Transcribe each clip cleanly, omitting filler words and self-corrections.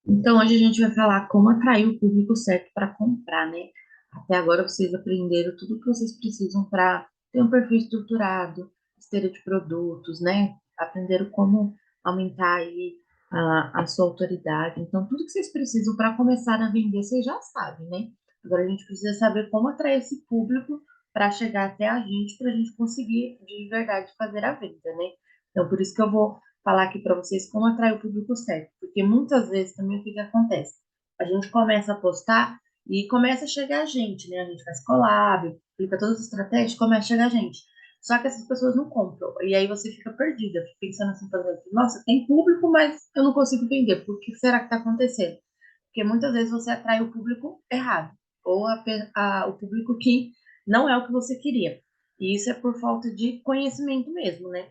Então, hoje a gente vai falar como atrair o público certo para comprar, né? Até agora vocês aprenderam tudo o que vocês precisam para ter um perfil estruturado, esteira de produtos, né? Aprenderam como aumentar aí a sua autoridade. Então, tudo que vocês precisam para começar a vender, vocês já sabem, né? Agora a gente precisa saber como atrair esse público para chegar até a gente, para a gente conseguir de verdade fazer a venda, né? Então, por isso que eu vou falar aqui para vocês como atrair o público certo, porque muitas vezes também o que que acontece? A gente começa a postar e começa a chegar a gente, né? A gente faz collab, aplica todas as estratégias, começa a chegar a gente. Só que essas pessoas não compram. E aí você fica perdida, fica pensando assim, por exemplo, nossa, tem público, mas eu não consigo vender. Por que será que está acontecendo? Porque muitas vezes você atrai o público errado, ou o público que não é o que você queria. E isso é por falta de conhecimento mesmo, né?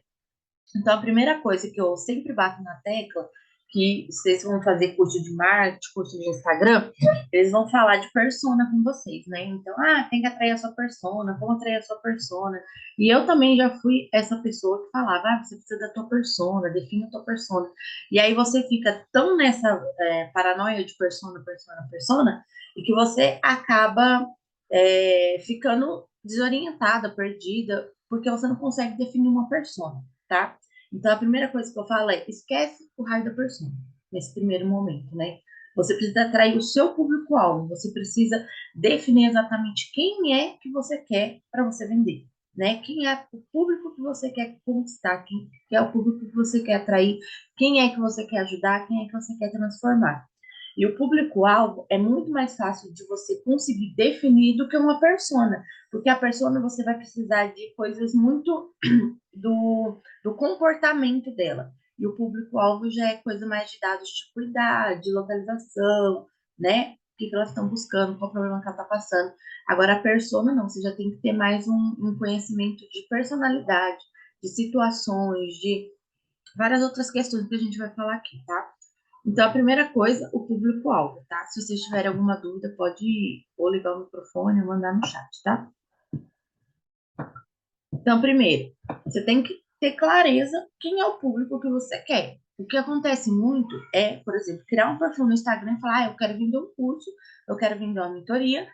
Então, a primeira coisa que eu sempre bato na tecla, que vocês vão fazer curso de marketing, curso de Instagram, eles vão falar de persona com vocês, né? Então, tem que atrair a sua persona, como atrair a sua persona. E eu também já fui essa pessoa que falava, você precisa da tua persona, define a tua persona. E aí você fica tão nessa paranoia de persona, persona, persona, e que você acaba ficando desorientada, perdida, porque você não consegue definir uma persona, tá? Então, a primeira coisa que eu falo é esquece o raio da persona, nesse primeiro momento, né? Você precisa atrair o seu público-alvo, você precisa definir exatamente quem é que você quer para você vender, né? Quem é o público que você quer conquistar, quem é o público que você quer atrair, quem é que você quer ajudar, quem é que você quer transformar. E o público-alvo é muito mais fácil de você conseguir definir do que uma persona, porque a persona você vai precisar de coisas muito do comportamento dela. E o público-alvo já é coisa mais de dados tipo idade, localização, né? O que elas estão buscando, qual problema que ela está passando. Agora, a persona não, você já tem que ter mais um conhecimento de personalidade, de situações, de várias outras questões que a gente vai falar aqui, tá? Então, a primeira coisa, o público-alvo, tá? Se vocês tiverem alguma dúvida, pode ou ligar o microfone ou mandar no chat, tá? Então, primeiro, você tem que ter clareza quem é o público que você quer. O que acontece muito é, por exemplo, criar um perfil no Instagram e falar, eu quero vender um curso, eu quero vender uma mentoria.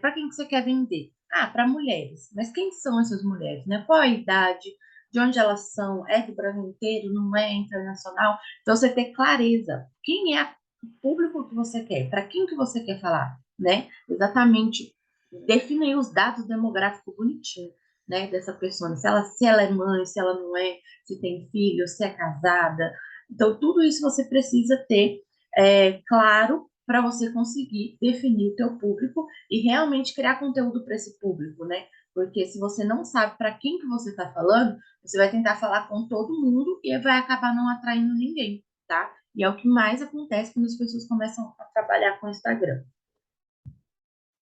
Para quem que você quer vender? Para mulheres. Mas quem são essas mulheres, né? Qual a idade? De onde elas são? É do Brasil inteiro? Não é internacional? Então, você ter clareza. Quem é o público que você quer? Para quem que você quer falar, né? Exatamente. Define aí os dados demográficos bonitinho, né, dessa pessoa, se ela é mãe, se ela não é, se tem filho, se é casada. Então, tudo isso você precisa ter claro para você conseguir definir o teu público e realmente criar conteúdo para esse público, né? Porque se você não sabe para quem que você está falando, você vai tentar falar com todo mundo e vai acabar não atraindo ninguém, tá? E é o que mais acontece quando as pessoas começam a trabalhar com o Instagram.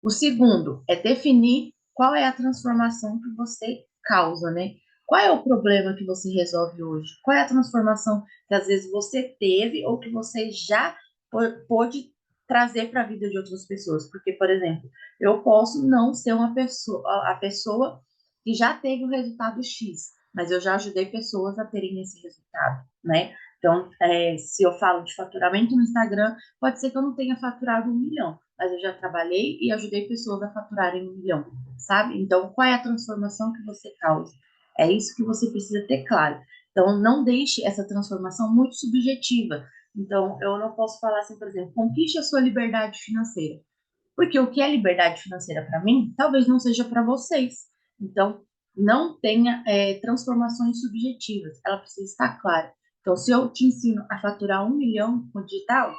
O segundo é definir qual é a transformação que você causa, né? Qual é o problema que você resolve hoje? Qual é a transformação que às vezes você teve ou que você já pôde trazer para a vida de outras pessoas? Porque, por exemplo, eu posso não ser uma pessoa, a pessoa que já teve o resultado X, mas eu já ajudei pessoas a terem esse resultado, né? Então, se eu falo de faturamento no Instagram, pode ser que eu não tenha faturado 1 milhão, mas eu já trabalhei e ajudei pessoas a faturarem 1 milhão, sabe? Então, qual é a transformação que você causa? É isso que você precisa ter claro. Então, não deixe essa transformação muito subjetiva. Então, eu não posso falar assim, por exemplo, conquiste a sua liberdade financeira. Porque o que é liberdade financeira para mim, talvez não seja para vocês. Então, não tenha transformações subjetivas. Ela precisa estar clara. Então, se eu te ensino a faturar 1 milhão com digital,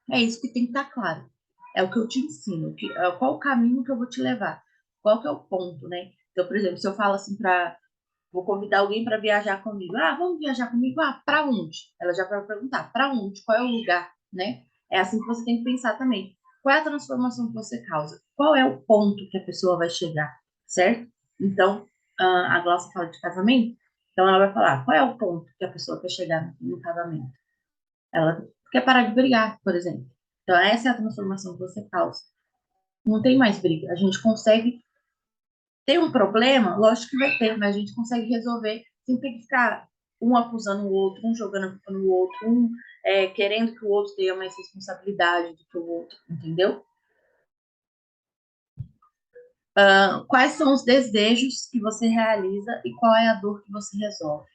é isso que tem que estar claro. É o que eu te ensino, qual o caminho que eu vou te levar, qual que é o ponto, né? Então, por exemplo, se eu falo assim vou convidar alguém para viajar comigo, vamos viajar comigo, para onde? Ela já vai perguntar, para onde? Qual é o lugar, né? É assim que você tem que pensar também. Qual é a transformação que você causa? Qual é o ponto que a pessoa vai chegar, certo? Então, a Glaucia fala de casamento, então ela vai falar, qual é o ponto que a pessoa quer chegar no casamento? Ela quer parar de brigar, por exemplo. Então, essa é a transformação que você causa. Não tem mais briga. A gente consegue ter um problema, lógico que vai ter, mas a gente consegue resolver sem ter que ficar um acusando o outro, um jogando a culpa no outro, um querendo que o outro tenha mais responsabilidade do que o outro, entendeu? Quais são os desejos que você realiza e qual é a dor que você resolve?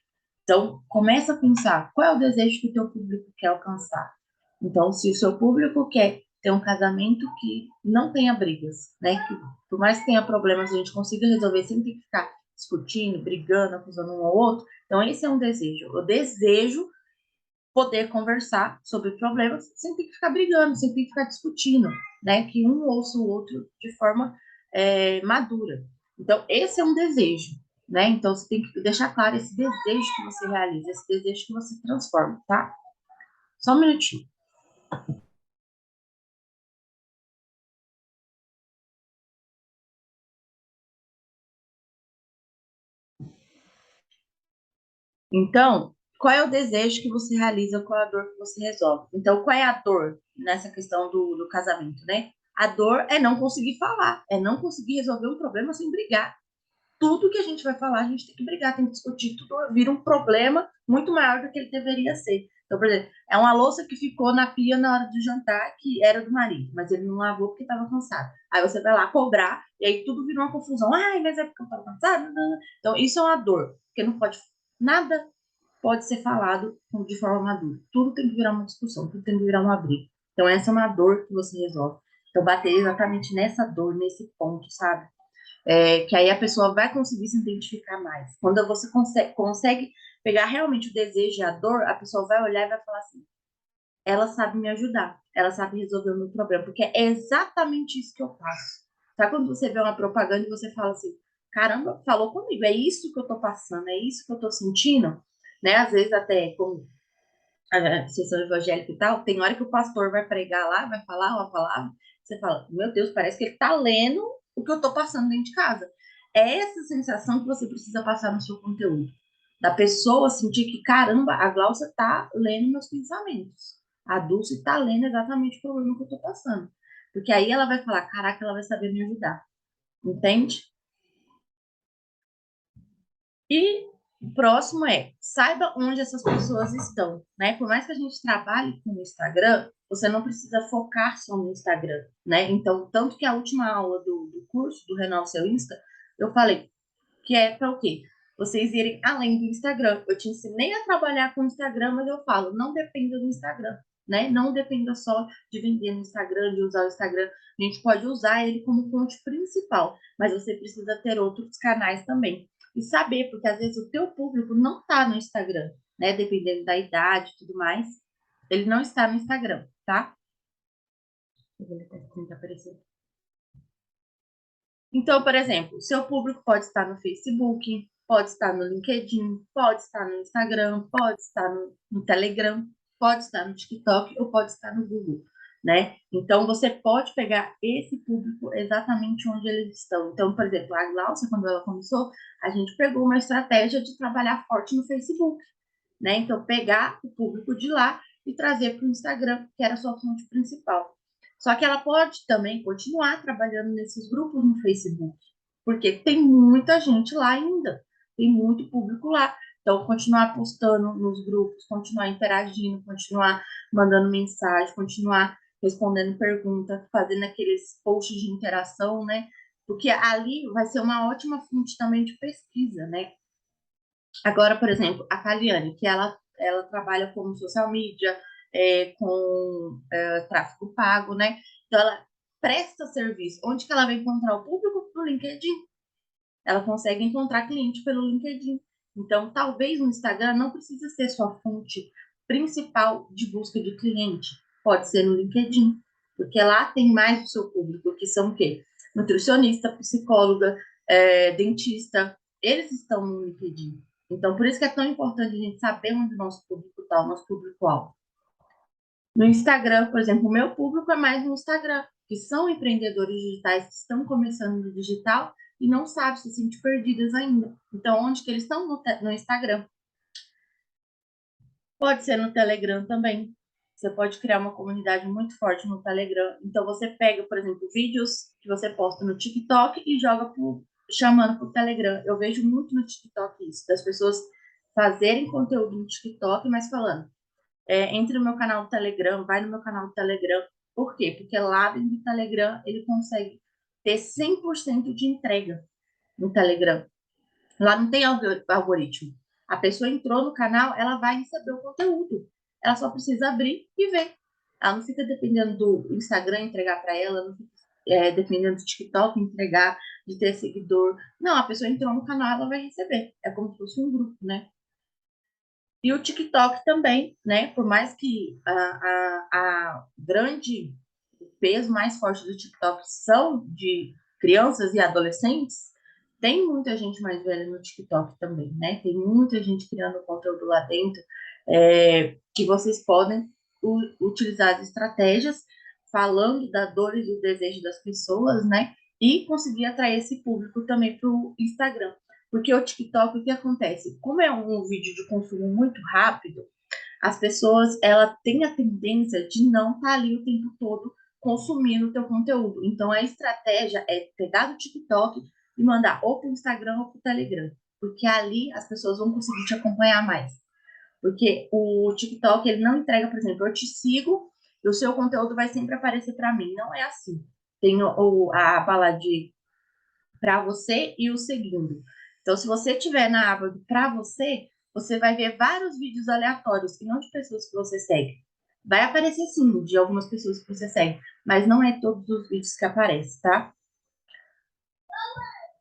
Então, começa a pensar, qual é o desejo que o teu público quer alcançar? Então, se o seu público quer ter um casamento que não tenha brigas, né? Que por mais que tenha problemas, a gente consiga resolver sem ter que ficar discutindo, brigando, acusando um ao outro. Então, esse é um desejo. Eu desejo poder conversar sobre problemas sem ter que ficar brigando, sem ter que ficar discutindo, né? Que um ouça o outro de forma madura. Então, esse é um desejo, né? Então, você tem que deixar claro esse desejo que você realiza, esse desejo que você transforma, tá? Só um minutinho. Então, qual é o desejo que você realiza, qual é a dor que você resolve? Então, qual é a dor nessa questão do casamento, né? A dor é não conseguir falar, é não conseguir resolver um problema sem brigar. Tudo que a gente vai falar, a gente tem que brigar, tem que discutir, tudo vira um problema muito maior do que ele deveria ser. Então, por exemplo, é uma louça que ficou na pia na hora de jantar, que era do marido, mas ele não lavou porque estava cansado. Aí você vai lá cobrar, e aí tudo vira uma confusão. Ai, mas é porque eu estava cansado? Então, isso é uma dor, porque não pode, nada pode ser falado de forma madura. Tudo tem que virar uma discussão, tudo tem que virar uma briga. Então, essa é uma dor que você resolve. Então, bater exatamente nessa dor, nesse ponto, sabe? Que aí a pessoa vai conseguir se identificar mais. Quando você consegue pegar realmente o desejo e a dor, a pessoa vai olhar e vai falar assim: ela sabe me ajudar, ela sabe resolver o meu problema, porque é exatamente isso que eu faço. Sabe quando você vê uma propaganda e você fala assim: caramba, falou comigo, é isso que eu tô passando, é isso que eu tô sentindo, né? Às vezes até como a sessão evangélica e tal, tem hora que o pastor vai pregar lá, vai falar uma palavra, você fala, meu Deus, parece que ele tá lendo o que eu tô passando dentro de casa. É essa sensação que você precisa passar no seu conteúdo. Da pessoa sentir que, caramba, a Glaucia tá lendo meus pensamentos. A Dulce tá lendo exatamente o problema que eu tô passando. Porque aí ela vai falar, caraca, ela vai saber me ajudar. Entende? E o próximo é, saiba onde essas pessoas estão, né? Por mais que a gente trabalhe com o Instagram, você não precisa focar só no Instagram, né? Então, tanto que a última aula do curso, do Renove Seu Insta, eu falei que é para o quê? Vocês irem além do Instagram. Eu te ensinei a trabalhar com o Instagram, mas eu falo, não dependa do Instagram, né? Não dependa só de vender no Instagram, de usar o Instagram. A gente pode usar ele como fonte principal, mas você precisa ter outros canais também. E saber, porque às vezes o teu público não está no Instagram, né? Dependendo da idade e tudo mais, ele não está no Instagram, tá? Deixa eu ver se tá aparecendo. Então, por exemplo, seu público pode estar no Facebook, pode estar no LinkedIn, pode estar no Instagram, pode estar no Telegram, pode estar no TikTok ou pode estar no Google, né? Então, você pode pegar esse público exatamente onde eles estão. Então, por exemplo, a Glaucia, quando ela começou, a gente pegou uma estratégia de trabalhar forte no Facebook, né? Então, pegar o público de lá e trazer para o Instagram, que era a sua fonte principal. Só que ela pode também continuar trabalhando nesses grupos no Facebook, porque tem muita gente lá ainda, tem muito público lá. Então, continuar postando nos grupos, continuar interagindo, continuar mandando mensagem, continuar respondendo perguntas, fazendo aqueles posts de interação, né? Porque ali vai ser uma ótima fonte também de pesquisa, né? Agora, por exemplo, a Caliane, que ela trabalha com social media, com tráfego pago, né? Então, ela presta serviço. Onde que ela vai encontrar o público? No LinkedIn. Ela consegue encontrar cliente pelo LinkedIn. Então, talvez o Instagram não precisa ser sua fonte principal de busca de cliente. Pode ser no LinkedIn, porque lá tem mais o seu público, que são o quê? Nutricionista, psicóloga, dentista. Eles estão no LinkedIn. Então, por isso que é tão importante a gente saber onde o nosso público está, o nosso público-alvo. No Instagram, por exemplo, o meu público é mais no Instagram, que são empreendedores digitais que estão começando no digital e não sabem, se sentem perdidas ainda. Então, onde que eles estão? No Instagram. Pode ser no Telegram também. Você pode criar uma comunidade muito forte no Telegram. Então, você pega, por exemplo, vídeos que você posta no TikTok e joga chamando para o Telegram. Eu vejo muito no TikTok isso, das pessoas fazerem conteúdo no TikTok, mas falando, entre no meu canal do Telegram, vai no meu canal do Telegram. Por quê? Porque lá dentro do Telegram ele consegue ter 100% de entrega no Telegram. Lá não tem algoritmo. A pessoa entrou no canal, ela vai receber o conteúdo. Ela só precisa abrir e ver. Ela não fica dependendo do Instagram entregar para ela, não fica, dependendo do TikTok entregar, de ter seguidor. Não, a pessoa entrou no canal, ela vai receber. É como se fosse um grupo, né? E o TikTok também, né? Por mais que a grande o peso mais forte do TikTok são de crianças e adolescentes, tem muita gente mais velha no TikTok também, né? Tem muita gente criando conteúdo lá dentro, que vocês podem utilizar as estratégias falando da dor e do desejo das pessoas, né? E conseguir atrair esse público também para o Instagram. Porque o TikTok, o que acontece? Como é um vídeo de consumo muito rápido, as pessoas, ela tem a tendência de não estar ali o tempo todo consumindo o teu conteúdo. Então, a estratégia é pegar do TikTok e mandar ou para o Instagram ou para o Telegram. Porque ali as pessoas vão conseguir te acompanhar mais. Porque o TikTok, ele não entrega, por exemplo, eu te sigo e o seu conteúdo vai sempre aparecer para mim. Não é assim. Tem a aba de para você e o seguindo. Então, se você tiver na aba para você, você vai ver vários vídeos aleatórios e não de pessoas que você segue. Vai aparecer sim de algumas pessoas que você segue, mas não é todos os vídeos que aparecem, tá?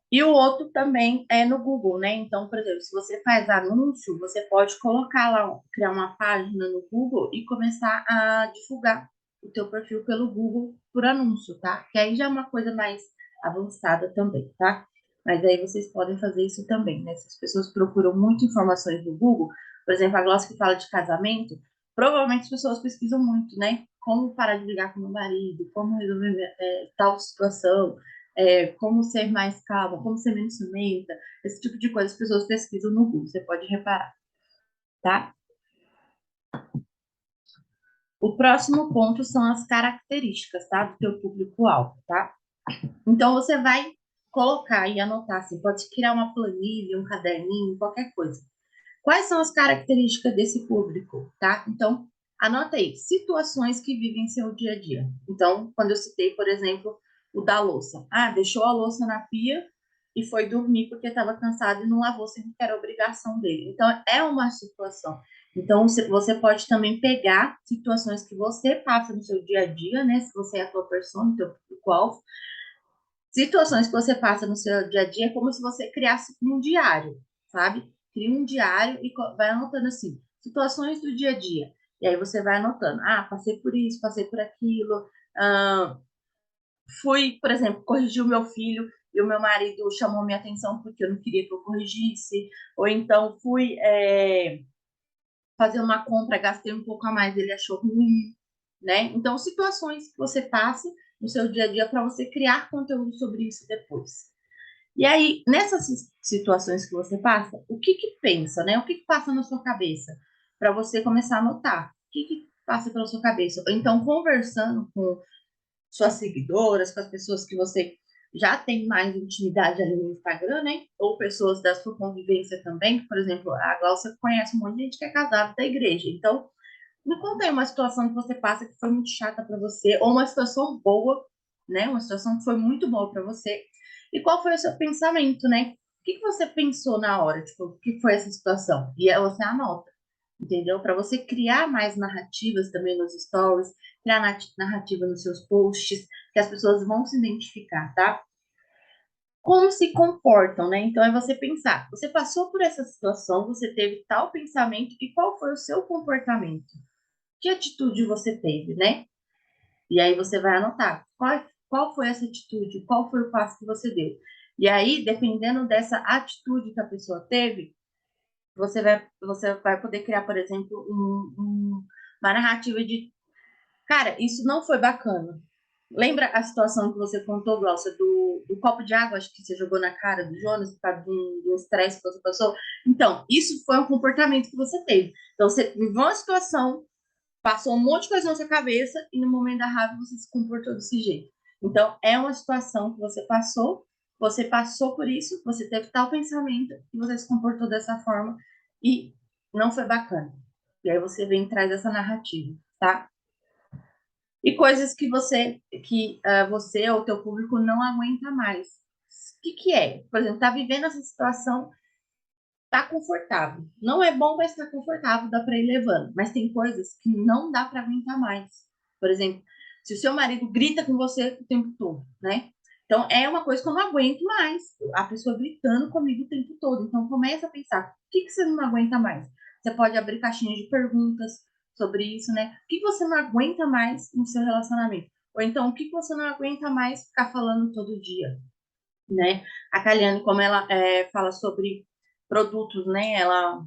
E o outro também é no Google, né? Então, por exemplo, se você faz anúncio, você pode colocar lá, criar uma página no Google e começar a divulgar o teu perfil pelo Google por anúncio, tá? Que aí já é uma coisa mais avançada também, tá? Mas aí vocês podem fazer isso também, né? Se as pessoas procuram muito informações no Google, por exemplo, a Gloss que fala de casamento, provavelmente as pessoas pesquisam muito, né? Como parar de ligar com o meu marido, como resolver tal situação, como ser mais calma, como ser menos ciumenta, esse tipo de coisa as pessoas pesquisam no Google, você pode reparar, tá? O próximo ponto são as características, tá? Do teu público-alvo, tá? Então, você vai colocar e anotar, assim, pode criar uma planilha, um caderninho, qualquer coisa. Quais são as características desse público, tá? Então, anota aí, situações que vivem seu dia a dia. Então, quando eu citei, por exemplo, o da louça. Ah, deixou a louça na pia e foi dormir porque estava cansado e não lavou, sendo que era obrigação dele. Então, é uma situação. Então, você pode também pegar situações que você passa no seu dia a dia, né? Se você é a tua persona, teu público-alvo, situações que você passa no seu dia a dia, é como se você criasse um diário, sabe? Cria um diário e vai anotando assim, situações do dia a dia. E aí você vai anotando, ah, passei por isso, passei por aquilo, ah, fui, por exemplo, corrigir o meu filho e o meu marido chamou minha atenção porque eu não queria que eu corrigisse, ou então fui fazer uma compra, gastei um pouco a mais, ele achou ruim, né? Então, situações que você passa no seu dia a dia para você criar conteúdo sobre isso depois. E aí, nessas situações que você passa, o que que pensa, né? O que que passa na sua cabeça? Para você começar a anotar. O que que passa pela sua cabeça? Ou então, conversando com suas seguidoras, com as pessoas que você já tem mais intimidade ali no Instagram, né? Ou pessoas da sua convivência também. Por exemplo, a Glaucia conhece um monte de gente que é casada da igreja. Então, me conta aí uma situação que você passa que foi muito chata para você, ou uma situação boa, né? Uma situação que foi muito boa para você. E qual foi o seu pensamento, né? O que que você pensou na hora? Tipo, o que foi essa situação? E aí você anota, entendeu? Para você criar mais narrativas também nos stories, criar narrativa nos seus posts, que as pessoas vão se identificar, tá? Como se comportam, né? Então é você pensar, você passou por essa situação, você teve tal pensamento e qual foi o seu comportamento? Que atitude você teve, né? E aí você vai anotar qual foi essa atitude, qual foi o passo que você deu. E aí, dependendo dessa atitude que a pessoa teve, você vai poder criar, por exemplo, uma narrativa de, cara, isso não foi bacana. Lembra a situação que você contou, Glaucia, do copo de água, acho que você jogou na cara do Jonas por causa do estresse que você passou? Então, isso foi um comportamento que você teve. Então, você viveu uma situação, passou um monte de coisa na sua cabeça e no momento da raiva você se comportou desse jeito. Então, é uma situação que você passou por isso, você teve tal pensamento e você se comportou dessa forma e não foi bacana. E aí você vem e traz essa narrativa, tá? E coisas que você ou o teu público não aguenta mais. O que que é? Por exemplo, tá vivendo essa situação, tá confortável. Não é bom, mas tá confortável, dá para ir levando. Mas tem coisas que não dá para aguentar mais. Por exemplo, se o seu marido grita com você o tempo todo, né? Então é uma coisa que eu não aguento mais. A pessoa gritando comigo o tempo todo. Então começa a pensar, o que que você não aguenta mais? Você pode abrir caixinhas de perguntas sobre isso, né? O que você não aguenta mais no seu relacionamento? Ou então, o que você não aguenta mais ficar falando todo dia, né? A Kaliane, como ela fala sobre produtos, né? Ela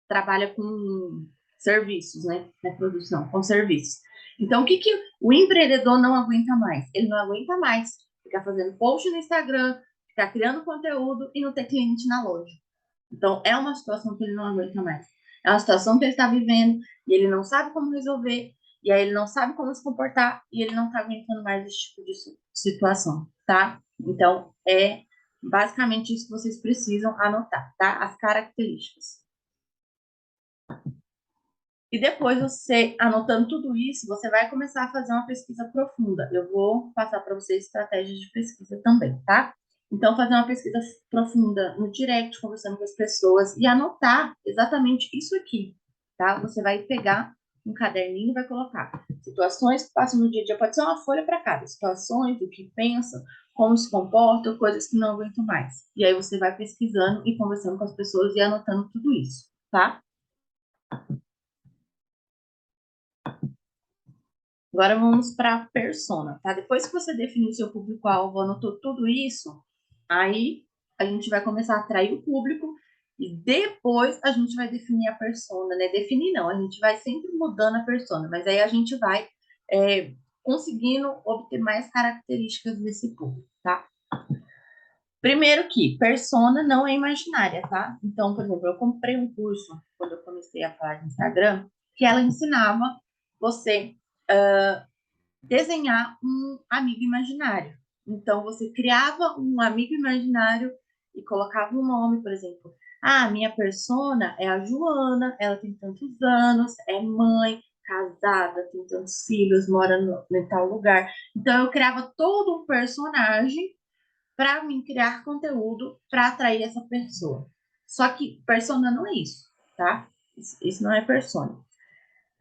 trabalha com serviços, né? Não é produtos, não, com serviços. Então, o que que o empreendedor não aguenta mais? Ele não aguenta mais ficar fazendo post no Instagram, ficar criando conteúdo e não ter cliente na loja. Então, é uma situação que ele não aguenta mais. É uma situação que ele está vivendo e ele não sabe como resolver, e aí ele não sabe como se comportar e ele não está aguentando mais esse tipo de situação, tá? Então, é basicamente isso que vocês precisam anotar, tá? As características. E depois você, anotando tudo isso, você vai começar a fazer uma pesquisa profunda. Eu vou passar para vocês estratégias de pesquisa também, tá? Então, fazer uma pesquisa profunda no direct, conversando com as pessoas e anotar exatamente isso aqui, tá? Você vai pegar um caderninho e vai colocar situações que passam no dia a dia. Pode ser uma folha para cada. Situações, o que pensa, como se comporta, coisas que não aguentam mais. E aí você vai pesquisando e conversando com as pessoas e anotando tudo isso, tá? Agora vamos para a persona, tá? Depois que você definir o seu público-alvo, anotou tudo isso, aí a gente vai começar a atrair o público e depois a gente vai definir a persona, né? Definir não, a gente vai sempre mudando a persona, mas aí a gente vai conseguindo obter mais características desse público, tá? Primeiro que persona não é imaginária, tá? Então, por exemplo, eu comprei um curso quando eu comecei a falar de Instagram, que ela ensinava você desenhar um amigo imaginário. Então, você criava um amigo imaginário e colocava um nome, por exemplo. Ah, minha persona é a Joana, ela tem tantos anos, é mãe, casada, tem tantos filhos, mora em tal lugar. Então, eu criava todo um personagem para mim criar conteúdo para atrair essa pessoa. Só que persona não é isso, tá? Isso não é persona.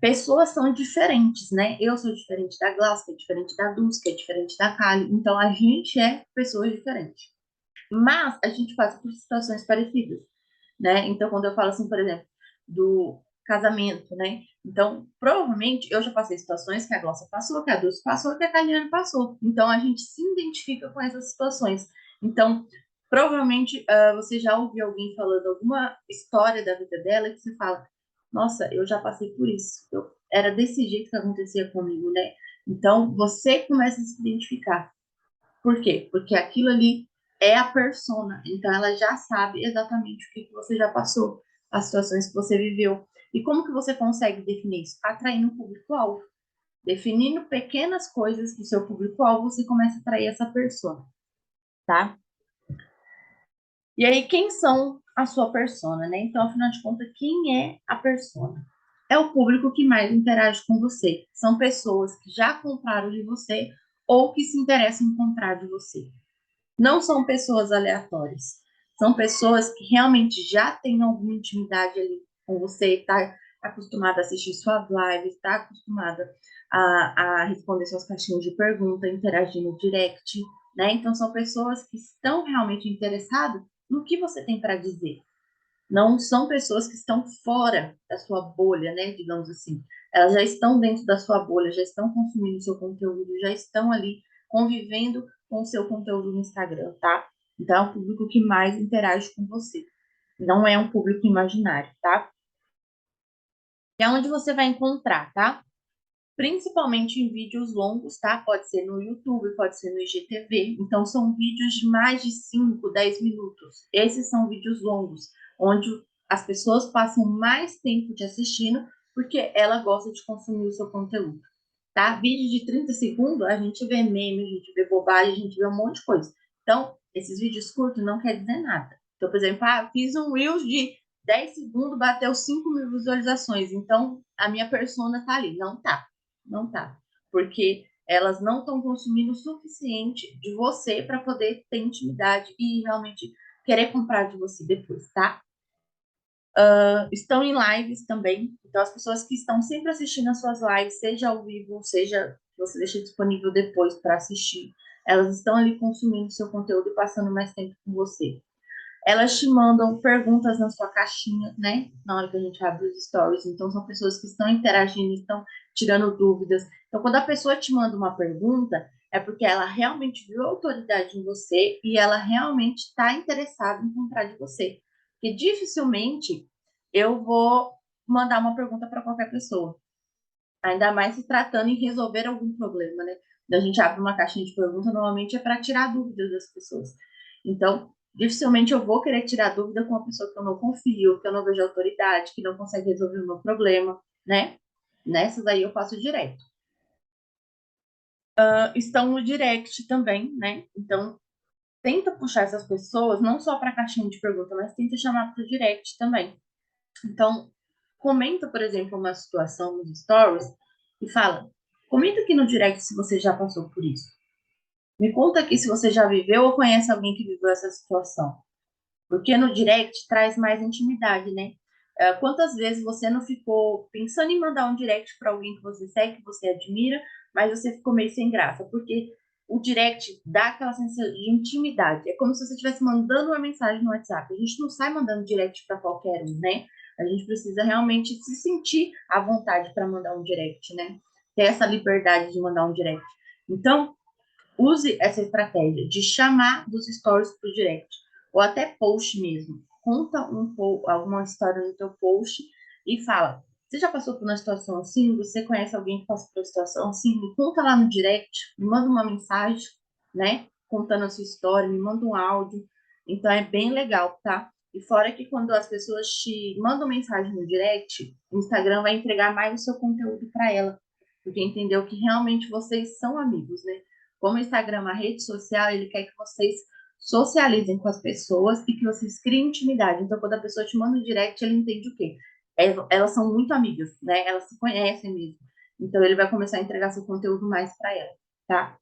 Pessoas são diferentes, né? Eu sou diferente da Glaucia, que é diferente da Dulce, que é diferente da Kali. Então, a gente é pessoas diferentes. Mas a gente passa por situações parecidas, né? Então, quando eu falo assim, por exemplo, do casamento, né? Então, provavelmente, eu já passei situações que a Glaucia passou, que a Dulce passou, que a Kaliane passou. Então, a gente se identifica com essas situações. Então, provavelmente, você já ouviu alguém falando alguma história da vida dela que você fala, nossa, eu já passei por isso. Era desse jeito que acontecia comigo, né? Então, você começa a se identificar. Por quê? Porque aquilo ali é a persona. Então, ela já sabe exatamente o que você já passou, as situações que você viveu. E como que você consegue definir isso? Atraindo o público-alvo. Definindo pequenas coisas do seu público-alvo, você começa a atrair essa persona, tá? E aí, quem são a sua persona, né? Então, afinal de contas, quem é a persona? É o público que mais interage com você. São pessoas que já compraram de você ou que se interessam em comprar de você. Não são pessoas aleatórias. São pessoas que realmente já têm alguma intimidade ali com você, está acostumada a assistir suas lives, está acostumada a responder suas caixinhas de pergunta, interagir no direct, né? Então, são pessoas que estão realmente interessadas no que você tem para dizer. Não são pessoas que estão fora da sua bolha, né? Digamos assim. Elas já estão dentro da sua bolha, já estão consumindo o seu conteúdo, já estão ali convivendo com o seu conteúdo no Instagram, tá? Então, é um público que mais interage com você. Não é um público imaginário, tá? E é onde você vai encontrar, tá? Principalmente em vídeos longos, tá? Pode ser no YouTube, pode ser no IGTV. Então, são vídeos de mais de 5, 10 minutos. Esses são vídeos longos, onde as pessoas passam mais tempo te assistindo, porque ela gosta de consumir o seu conteúdo, tá? Vídeo de 30 segundos, a gente vê meme, a gente vê bobagem, a gente vê um monte de coisa. Então, esses vídeos curtos não quer dizer nada. Então, por exemplo, fiz um Reels de 10 segundos bateu 5.000 visualizações. Então, a minha persona tá ali. Não tá. Não tá. Porque elas não estão consumindo o suficiente de você para poder ter intimidade e realmente querer comprar de você depois, tá? Estão em lives também. Então, as pessoas que estão sempre assistindo as suas lives, seja ao vivo, seja que você deixa disponível depois para assistir, elas estão ali consumindo seu conteúdo e passando mais tempo com você. Elas te mandam perguntas na sua caixinha, né? Na hora que a gente abre os stories. Então, são pessoas que estão interagindo, estão tirando dúvidas. Então, quando a pessoa te manda uma pergunta, é porque ela realmente viu a autoridade em você e ela realmente está interessada em comprar de você. Porque dificilmente eu vou mandar uma pergunta para qualquer pessoa. Ainda mais se tratando em resolver algum problema, né? Quando a gente abre uma caixinha de perguntas, normalmente é para tirar dúvidas das pessoas. Então, dificilmente eu vou querer tirar dúvida com uma pessoa que eu não confio, que eu não vejo autoridade, que não consegue resolver o meu problema, né? Nessas aí eu passo direto. Estão no direct também, né? Então, tenta puxar essas pessoas, não só para a caixinha de pergunta, mas tenta chamar para o direct também. Então, comenta, por exemplo, uma situação nos stories e fala: comenta aqui no direct se você já passou por isso. Me conta aqui se você já viveu ou conhece alguém que viveu essa situação. Porque no direct traz mais intimidade, né? Quantas vezes você não ficou pensando em mandar um direct para alguém que você segue, que você admira, mas você ficou meio sem graça? Porque o direct dá aquela sensação de intimidade. É como se você estivesse mandando uma mensagem no WhatsApp. A gente não sai mandando direct para qualquer um, né? A gente precisa realmente se sentir à vontade para mandar um direct, né? Ter essa liberdade de mandar um direct. Então, use essa estratégia de chamar dos stories para o direct, ou até post mesmo. Conta alguma história no teu post e fala: você já passou por uma situação assim? Você conhece alguém que passou por uma situação assim? Me conta lá no direct, me manda uma mensagem, né? Contando a sua história, me manda um áudio. Então é bem legal, tá? E fora que quando as pessoas te mandam mensagem no direct, o Instagram vai entregar mais o seu conteúdo para ela, porque entendeu que realmente vocês são amigos, né? Como o Instagram é uma rede social, ele quer que vocês socializem com as pessoas e que vocês criem intimidade. Então, quando a pessoa te manda um direct, ele entende o quê? Elas são muito amigas, né? Elas se conhecem mesmo. Então, ele vai começar a entregar seu conteúdo mais para ela, tá?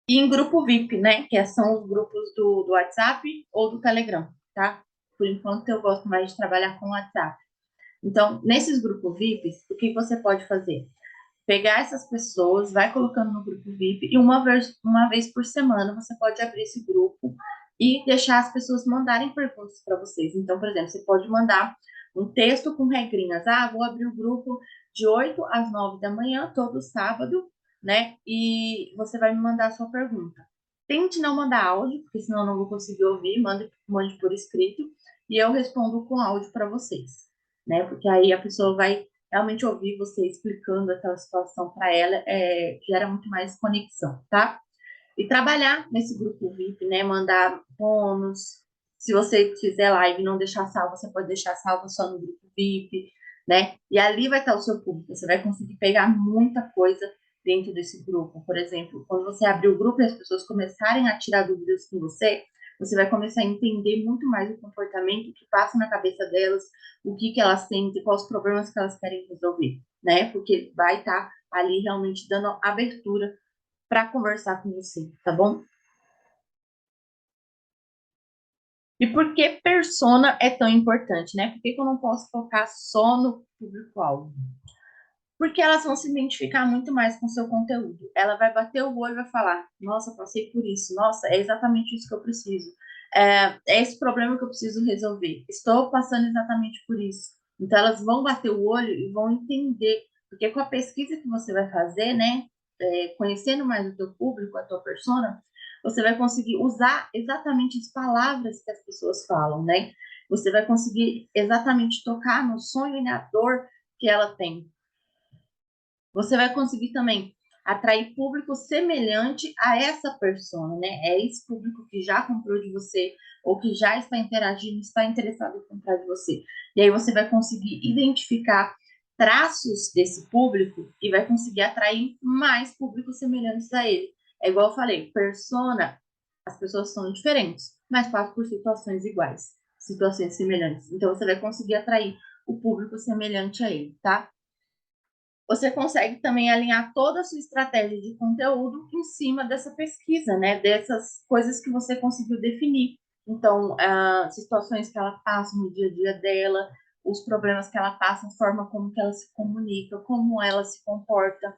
E em grupo VIP, né? Que são os grupos do WhatsApp ou do Telegram, tá? Por enquanto, eu gosto mais de trabalhar com o WhatsApp. Então, nesses grupos VIPs, o que você pode fazer? Pegar essas pessoas, vai colocando no grupo VIP e uma vez por semana você pode abrir esse grupo e deixar as pessoas mandarem perguntas para vocês. Então, por exemplo, você pode mandar um texto com regrinhas. Ah, vou abrir o grupo de 8 às 9 da manhã, todo sábado, né? E você vai me mandar a sua pergunta. Tente não mandar áudio, porque senão eu não vou conseguir ouvir, mande por escrito e eu respondo com áudio para vocês, né? Porque aí a pessoa vai realmente ouvir você explicando aquela situação para ela, gera muito mais conexão, tá? E trabalhar nesse grupo VIP, né? Mandar bônus. Se você fizer live e não deixar salvo, você pode deixar salvo só no grupo VIP, né? E ali vai estar o seu público. Você vai conseguir pegar muita coisa dentro desse grupo. Por exemplo, quando você abrir o grupo e as pessoas começarem a tirar dúvidas com você, você vai começar a entender muito mais o comportamento que passa na cabeça delas, o que elas sentem, quais os problemas que elas querem resolver, né? Porque vai estar ali realmente dando abertura para conversar com você, tá bom? E por que persona é tão importante, né? Por que eu não posso focar só no público-alvo? Porque elas vão se identificar muito mais com o seu conteúdo. Ela vai bater o olho e vai falar: nossa, passei por isso, nossa, é exatamente isso que eu preciso. É esse problema que eu preciso resolver. Estou passando exatamente por isso. Então, elas vão bater o olho e vão entender. Porque com a pesquisa que você vai fazer, né? Conhecendo mais o teu público, a tua persona, você vai conseguir usar exatamente as palavras que as pessoas falam, né? Você vai conseguir exatamente tocar no sonho e na dor que ela tem. Você vai conseguir também atrair público semelhante a essa persona, né? É esse público que já comprou de você ou que já está interagindo, está interessado em comprar de você. E aí você vai conseguir identificar traços desse público e vai conseguir atrair mais públicos semelhantes a ele. É igual eu falei, persona, as pessoas são diferentes, mas passam por situações iguais. situações semelhantes. Então, você vai conseguir atrair o público semelhante a ele, tá? Você consegue também alinhar toda a sua estratégia de conteúdo em cima dessa pesquisa, né? Dessas coisas que você conseguiu definir. Então, as situações que ela passa no dia a dia dela, os problemas que ela passa, a forma como que ela se comunica, como ela se comporta.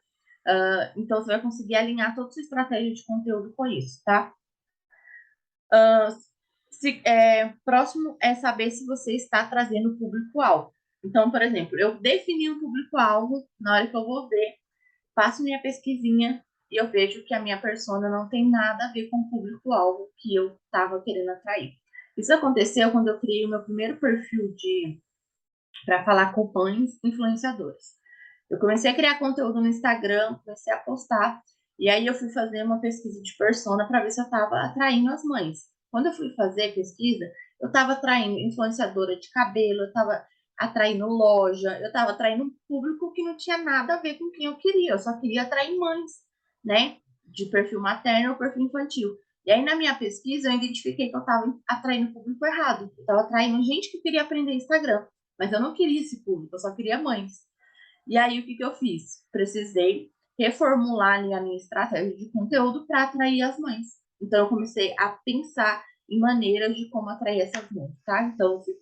Então, você vai conseguir alinhar toda a sua estratégia de conteúdo com isso, tá? Próximo é saber se você está trazendo o público-alvo. Então, por exemplo, eu defini um público-alvo, na hora que eu vou ver, faço minha pesquisinha e eu vejo que a minha persona não tem nada a ver com o público-alvo que eu estava querendo atrair. Isso aconteceu quando eu criei o meu primeiro perfil para falar com mães influenciadoras. Eu comecei a criar conteúdo no Instagram, comecei a postar, e aí eu fui fazer uma pesquisa de persona para ver se eu estava atraindo as mães. Quando eu fui fazer a pesquisa, eu estava atraindo influenciadora de cabelo, eu estava atraindo loja, eu estava atraindo um público que não tinha nada a ver com quem eu queria, eu só queria atrair mães, né? De perfil materno ou perfil infantil. E aí, na minha pesquisa, eu identifiquei que eu estava atraindo o público errado. Eu estava atraindo gente que queria aprender Instagram, mas eu não queria esse público, eu só queria mães. E aí, o que eu fiz? Precisei reformular ali a minha estratégia de conteúdo para atrair as mães. Então, eu comecei a pensar em maneiras de como atrair essas mães, tá? Então, eu fui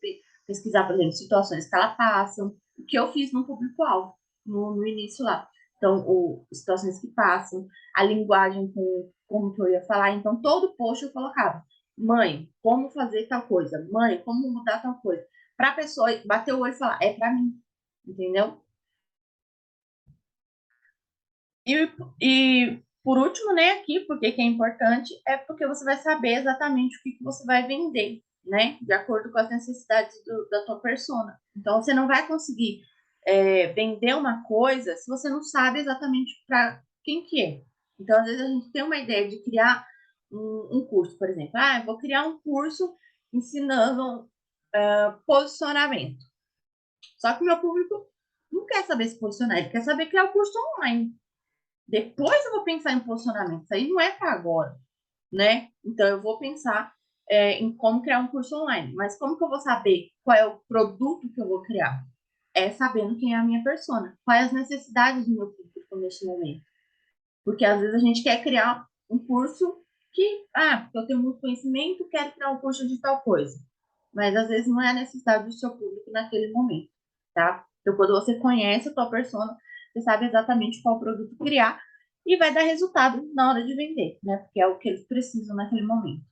pesquisar, por exemplo, situações que elas passam, o que eu fiz no público-alvo, no início lá. Então, situações que passam, a linguagem como que eu ia falar. Então, todo post eu colocava, mãe, como fazer tal coisa? Mãe, como mudar tal coisa? Para a pessoa bater o olho e falar, é para mim, entendeu? E, e por último, né, aqui, porque que é importante, é porque você vai saber exatamente o que você vai vender, né, de acordo com as necessidades da tua persona. Então, você não vai conseguir vender uma coisa se você não sabe exatamente para quem que é. Então, às vezes a gente tem uma ideia de criar um curso, por exemplo. Ah, eu vou criar um curso ensinando posicionamento. Só que o meu público não quer saber se posicionar, ele quer saber criar o curso online. Depois eu vou pensar em posicionamento. Isso aí não é para agora, né? Então eu vou pensar em como criar um curso online. Mas como que eu vou saber qual é o produto que eu vou criar? É sabendo quem é a minha persona. Quais as necessidades do meu público neste momento. Porque às vezes a gente quer criar um curso porque eu tenho muito conhecimento, quero criar um curso de tal coisa. Mas às vezes não é a necessidade do seu público naquele momento, tá? Então, quando você conhece a tua persona, você sabe exatamente qual produto criar e vai dar resultado na hora de vender, né? Porque é o que eles precisam naquele momento.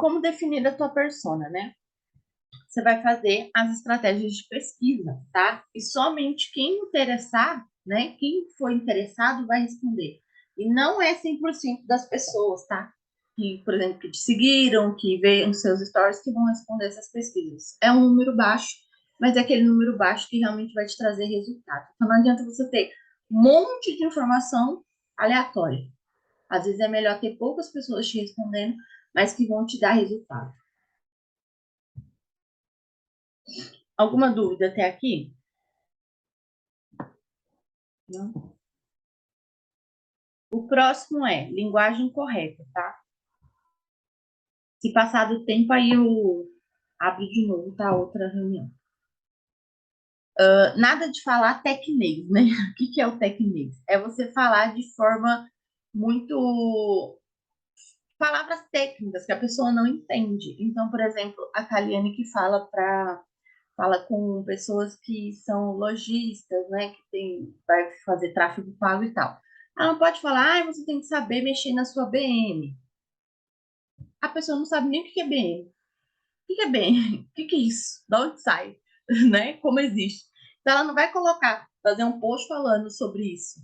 Como definir a tua persona, né? Você vai fazer as estratégias de pesquisa, tá? E somente quem interessar, né? Quem for interessado vai responder. E não é 100% das pessoas, tá? Que, por exemplo, que te seguiram, que veem os seus stories, que vão responder essas pesquisas. É um número baixo, mas é aquele número baixo que realmente vai te trazer resultado. Então não adianta você ter um monte de informação aleatória. Às vezes é melhor ter poucas pessoas te respondendo, mas que vão te dar resultado. Alguma dúvida até aqui? Não? O próximo é linguagem correta, tá? Se passar do tempo, aí eu abro de novo, tá? Outra reunião. Nada de falar tecnês, né? O que é o tecnês? É você falar de forma muito. Palavras técnicas que a pessoa não entende. Então, por exemplo, a Kaliane que fala com pessoas que são lojistas, né? Vai fazer tráfego pago e tal. Ela não pode falar, você tem que saber mexer na sua BM. A pessoa não sabe nem o que é BM. O que é BM? O que é isso? De onde sai? Né? Como existe? Então, ela não vai fazer um post falando sobre isso.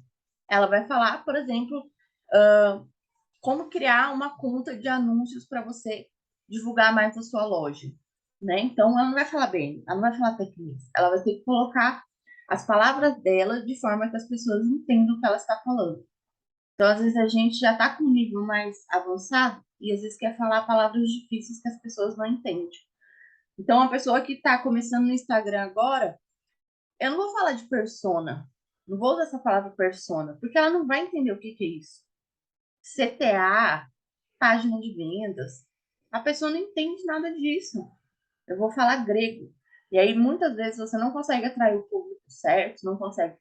Ela vai falar, por exemplo, como criar uma conta de anúncios para você divulgar mais a sua loja. Né? Então, ela não vai falar bem, ela não vai falar técnicas. Ela vai ter que colocar as palavras dela de forma que as pessoas entendam o que ela está falando. Então, às vezes, a gente já está com um nível mais avançado e às vezes quer falar palavras difíceis que as pessoas não entendem. Então, a pessoa que está começando no Instagram agora, eu não vou falar de persona, não vou usar essa palavra persona, porque ela não vai entender o que é isso. CTA, página de vendas, A pessoa não entende nada disso. Eu vou falar grego. E aí, muitas vezes, você não consegue atrair o público certo, não consegue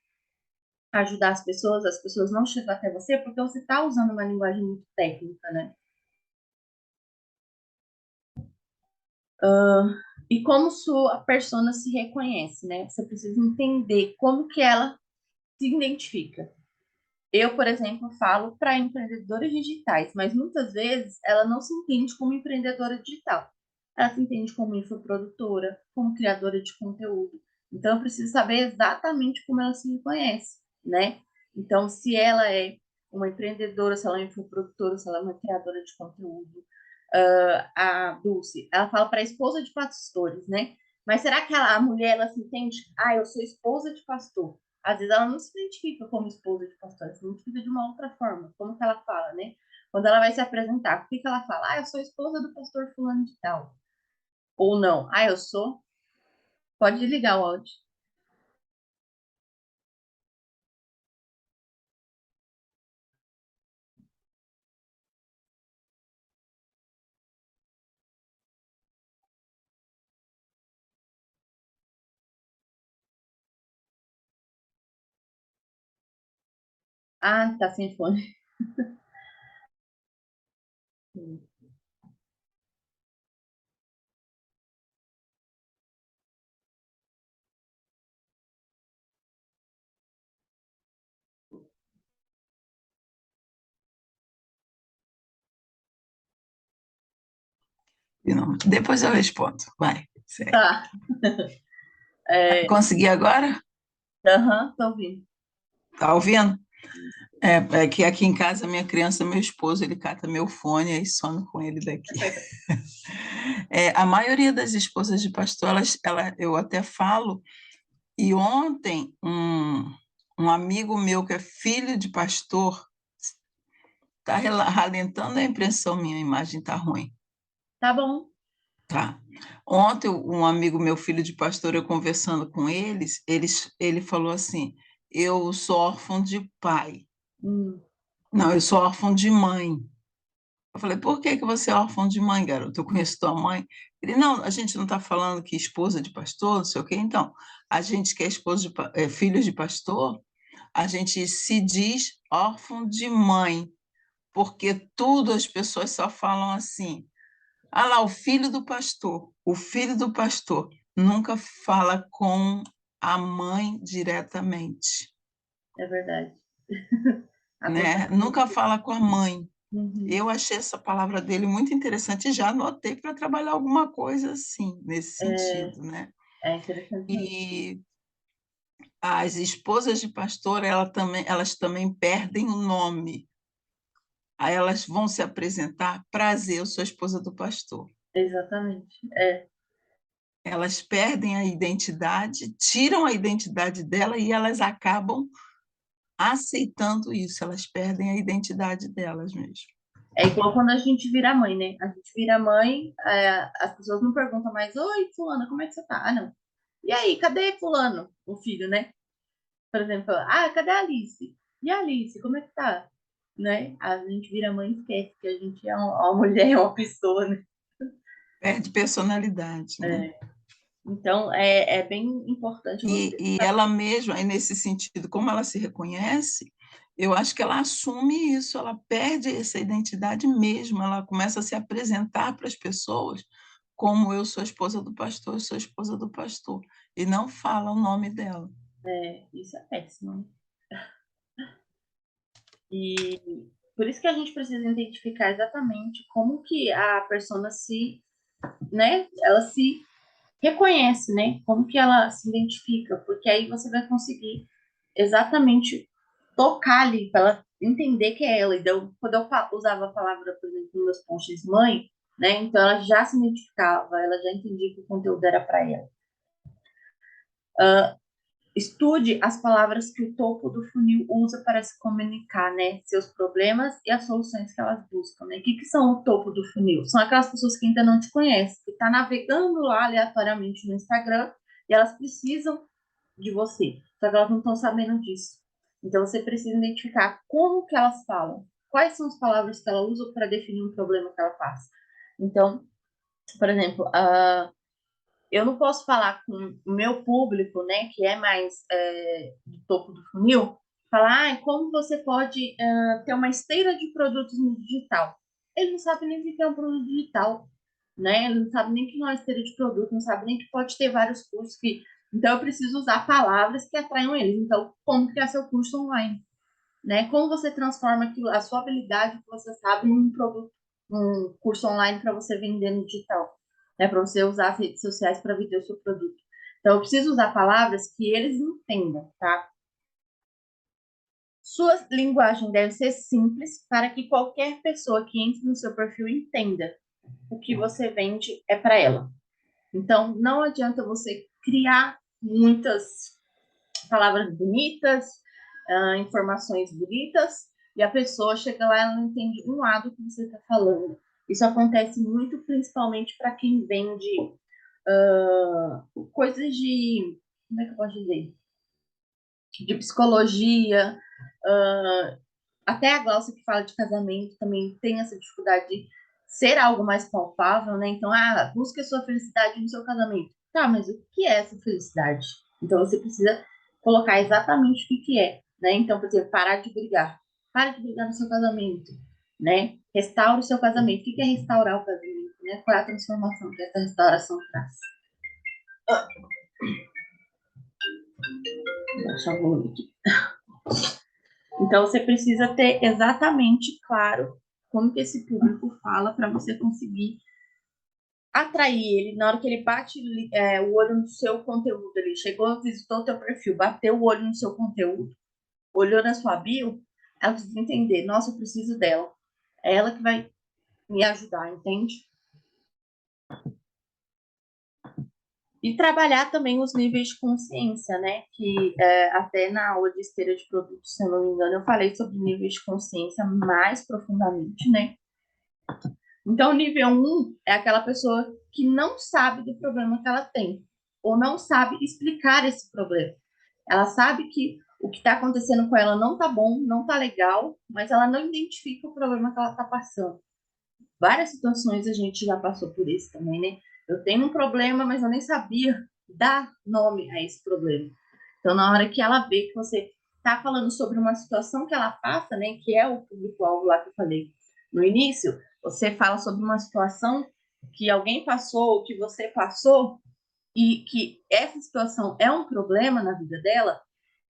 ajudar as pessoas não chegam até você porque você está usando uma linguagem muito técnica, né? E como sua persona se reconhece, né? Você precisa entender como que ela se identifica. Eu, por exemplo, falo para empreendedoras digitais, mas muitas vezes ela não se entende como empreendedora digital. Ela se entende como infoprodutora, como criadora de conteúdo. Então, eu preciso saber exatamente como ela se reconhece, né? Então, se ela é uma empreendedora, se ela é uma infoprodutora, se ela é uma criadora de conteúdo. A Dulce, ela fala para a esposa de pastores, né? Mas será que a mulher, ela se entende? Ah, eu sou esposa de pastor. Às vezes ela não se identifica como esposa de pastor, ela se identifica de uma outra forma. Como que ela fala, né? Quando ela vai se apresentar, o que que ela fala? Ah, eu sou esposa do pastor fulano de tal. Ou não. Ah, eu sou. Pode ligar o áudio. Ah, tá sem fone. Não, depois eu respondo. Vai, segue. Tá. É, Consegui agora? aham, tô ouvindo. Tá ouvindo? É que aqui em casa, minha criança, meu esposo, ele cata meu fone e some com ele daqui. A maioria das esposas de pastor, eu até falo, e ontem um amigo meu que é filho de pastor está ralentando a impressão, minha imagem está ruim. Tá bom. Tá. Ontem, um amigo meu, filho de pastor, eu conversando com ele falou assim: eu sou órfão de pai. Hum, Não, eu sou órfão de mãe. Eu falei: por que que você é órfão de mãe, garoto? Eu conheço tua mãe. Ele: não, a gente não está falando que esposa de pastor, não sei o quê. Então, a gente que é filho de pastor, a gente se diz órfão de mãe, porque tudo as pessoas só falam assim. Ah lá, o filho do pastor, nunca fala com a mãe diretamente, é verdade. né? Acontece Nunca muito. fala com a mãe. Uhum. Eu achei essa palavra dele muito interessante e já anotei para trabalhar alguma coisa assim, nesse É, sentido, né? é interessante mesmo. E as esposas de pastor, elas também perdem o nome. Aí elas vão se apresentar, prazer, eu sou a esposa do pastor. Exatamente. É, Elas perdem a identidade, tiram a identidade dela e elas acabam aceitando isso, elas perdem a identidade delas mesmo. é igual quando a gente vira mãe, né? A gente vira mãe, as pessoas não perguntam mais, oi, fulana, como é que você tá? Ah, não. E aí, cadê fulano? O filho, né? Por exemplo, ah, cadê a Alice? E a Alice, como é que tá? Né? A gente vira mãe e esquece que a gente é uma mulher, é uma pessoa, né? Perde personalidade, né? É, então, é bem importante você E ela saber. mesma, aí nesse sentido, como ela se reconhece, eu acho que ela assume isso, ela perde essa identidade mesmo, ela começa a se apresentar para as pessoas como eu sou a esposa do pastor, eu sou a esposa do pastor, e não fala o nome dela. Isso é péssimo, né? E por isso que a gente precisa identificar exatamente como que a persona se, né? Ela se reconhece, né? Como que ela se identifica, porque aí você vai conseguir exatamente tocar ali para ela entender que é ela. Então, quando eu usava a palavra, por exemplo, nos meus posts mãe, né? Então ela já se identificava, ela já entendia que o conteúdo era para ela. Estude as palavras que o topo do funil usa para se comunicar, né? Seus problemas e as soluções que elas buscam, né? O que são o topo do funil? São aquelas pessoas que ainda não te conhecem, que estão navegando lá aleatoriamente no Instagram e elas precisam de você, só que elas não estão sabendo disso. Então você precisa identificar como que elas falam, quais são as palavras que ela usa para definir um problema que ela passa. Então, por exemplo, eu não posso falar com o meu público, né, que é mais do topo do funil, falar, como você pode ter uma esteira de produtos no digital. Ele não sabe nem o que é um produto digital, né? Ele não sabe nem que não é uma esteira de produto, não sabe nem que pode ter vários cursos que... Então, eu preciso usar palavras que atraiam eles. Então, como criar seu curso online, né? Como você transforma aquilo, a sua habilidade que você sabe num produto, num curso online para você vender no digital, né? Para você usar as redes sociais para vender o seu produto. Então, eu preciso usar palavras que eles entendam, tá? Sua linguagem deve ser simples para que qualquer pessoa que entre no seu perfil entenda o que você vende é para ela. Então, não adianta você criar muitas palavras bonitas, informações bonitas, e a pessoa chega lá e ela não entende um A do que você está falando. Isso acontece muito, principalmente para quem vende coisas de. Como é que eu posso dizer? De psicologia. Até a Glaucia, que fala de casamento, também tem essa dificuldade de ser algo mais palpável, né? Então, busque a sua felicidade no seu casamento. Tá, mas o que é essa felicidade? Então, você precisa colocar exatamente o que é, né? Então, por exemplo, parar de brigar. Pare de brigar no seu casamento, né? Restaure o seu casamento. O que é restaurar o casamento, né? Qual é a transformação que essa restauração traz? Vou baixar o volume aqui. Então, você precisa ter exatamente claro como que esse público fala para você conseguir atrair ele. Na hora que ele bate o olho no seu conteúdo, ele chegou, visitou o teu perfil, bateu o olho no seu conteúdo, olhou na sua bio, ela precisa entender, nossa, eu preciso dela. É ela que vai me ajudar, entende? E trabalhar também os níveis de consciência, né? Que até na aula de esteira de produtos, se eu não me engano, eu falei sobre níveis de consciência mais profundamente, né? Então, o nível 1 é aquela pessoa que não sabe do problema que ela tem, ou não sabe explicar esse problema. Ela sabe que o que está acontecendo com ela não está bom, não está legal, mas ela não identifica o problema que ela está passando. Várias situações a gente já passou por isso também, né? Eu tenho um problema, mas eu nem sabia dar nome a esse problema. Então, na hora que ela vê que você está falando sobre uma situação que ela passa, né, que é o público-alvo lá que eu falei no início, você fala sobre uma situação que alguém passou, que você passou, e que essa situação é um problema na vida dela,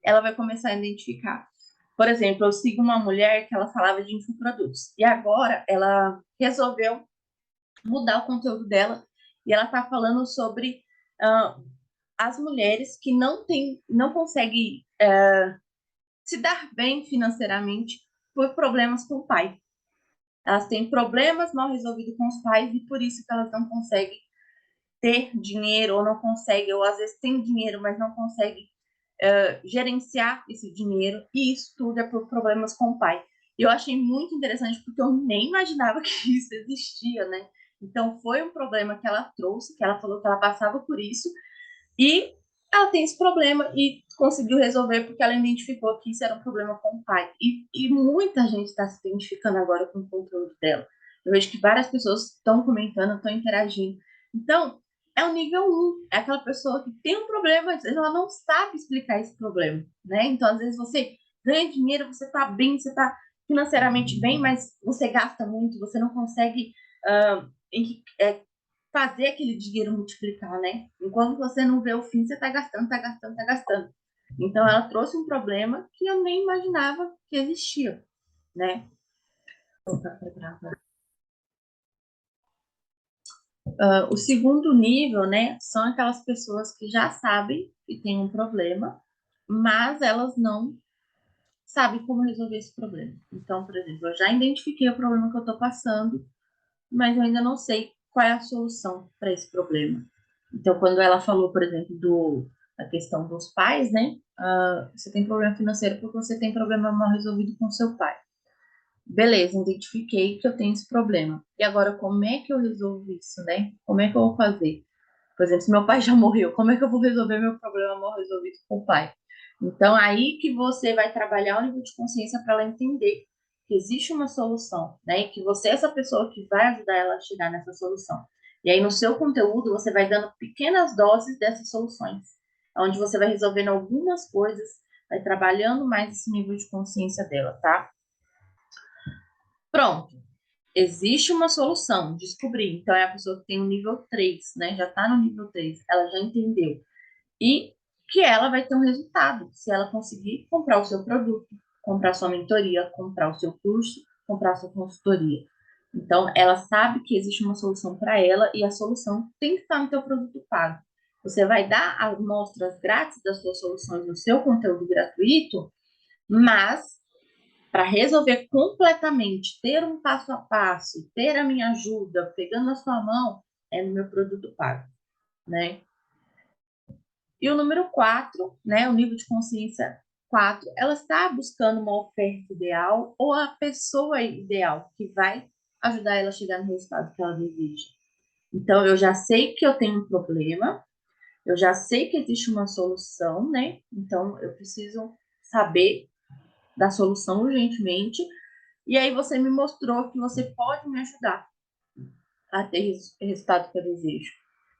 ela vai começar a identificar. Por exemplo, eu sigo uma mulher que ela falava de infoprodutos, e agora ela resolveu mudar o conteúdo dela, e ela está falando sobre as mulheres que não conseguem se dar bem financeiramente por problemas com o pai. Elas têm problemas mal resolvidos com os pais e por isso que elas não conseguem ter dinheiro ou não conseguem, ou às vezes tem dinheiro, mas não conseguem gerenciar esse dinheiro, e isso tudo é por problemas com o pai. E eu achei muito interessante porque eu nem imaginava que isso existia, né? Então foi um problema que ela trouxe, que ela falou que ela passava por isso, e ela tem esse problema e conseguiu resolver porque ela identificou que isso era um problema com o pai. E muita gente está se identificando agora com o conteúdo dela. Eu vejo que várias pessoas estão comentando, estão interagindo. Então, é o nível 1. É aquela pessoa que tem um problema, às vezes ela não sabe explicar esse problema, né? Então, às vezes você ganha dinheiro, você está bem, você está financeiramente bem, mas você gasta muito, você não consegue fazer aquele dinheiro multiplicar, né? Enquanto você não vê o fim, você está gastando, está gastando, está gastando. Então, ela trouxe um problema que eu nem imaginava que existia, né? O segundo nível, né, são aquelas pessoas que já sabem que tem um problema, mas elas não sabem como resolver esse problema. Então, por exemplo, eu já identifiquei o problema que eu estou passando, mas eu ainda não sei qual é a solução para esse problema. Então, quando ela falou, por exemplo, da questão dos pais, né? Você tem problema financeiro porque você tem problema mal resolvido com seu pai. Beleza, identifiquei que eu tenho esse problema. E agora, como é que eu resolvo isso, né? Como é que eu vou fazer? Por exemplo, se meu pai já morreu, como é que eu vou resolver meu problema mal resolvido com o pai? Então, aí que você vai trabalhar o nível de consciência para ela entender que existe uma solução, né? E que você é essa pessoa que vai ajudar ela a chegar nessa solução. E aí, no seu conteúdo, você vai dando pequenas doses dessas soluções, onde você vai resolvendo algumas coisas, vai trabalhando mais esse nível de consciência dela, tá? Pronto. Existe uma solução, descobri. Então, é a pessoa que tem o nível 3, né? Já tá no nível 3, ela já entendeu. E que ela vai ter um resultado se ela conseguir comprar o seu produto, comprar sua mentoria, comprar o seu curso, comprar sua consultoria. Então, ela sabe que existe uma solução para ela e a solução tem que estar no teu produto pago. Você vai dar amostras grátis das suas soluções no seu conteúdo gratuito, mas para resolver completamente, ter um passo a passo, ter a minha ajuda, pegando na sua mão, é no meu produto pago, né? E o número 4, né, o nível de consciência 4, ela está buscando uma oferta ideal ou a pessoa ideal que vai ajudar ela a chegar no resultado que ela deseja. Então, eu já sei que eu tenho um problema, eu já sei que existe uma solução, né? Então, eu preciso saber da solução urgentemente. E aí, você me mostrou que você pode me ajudar a ter o resultado que eu desejo.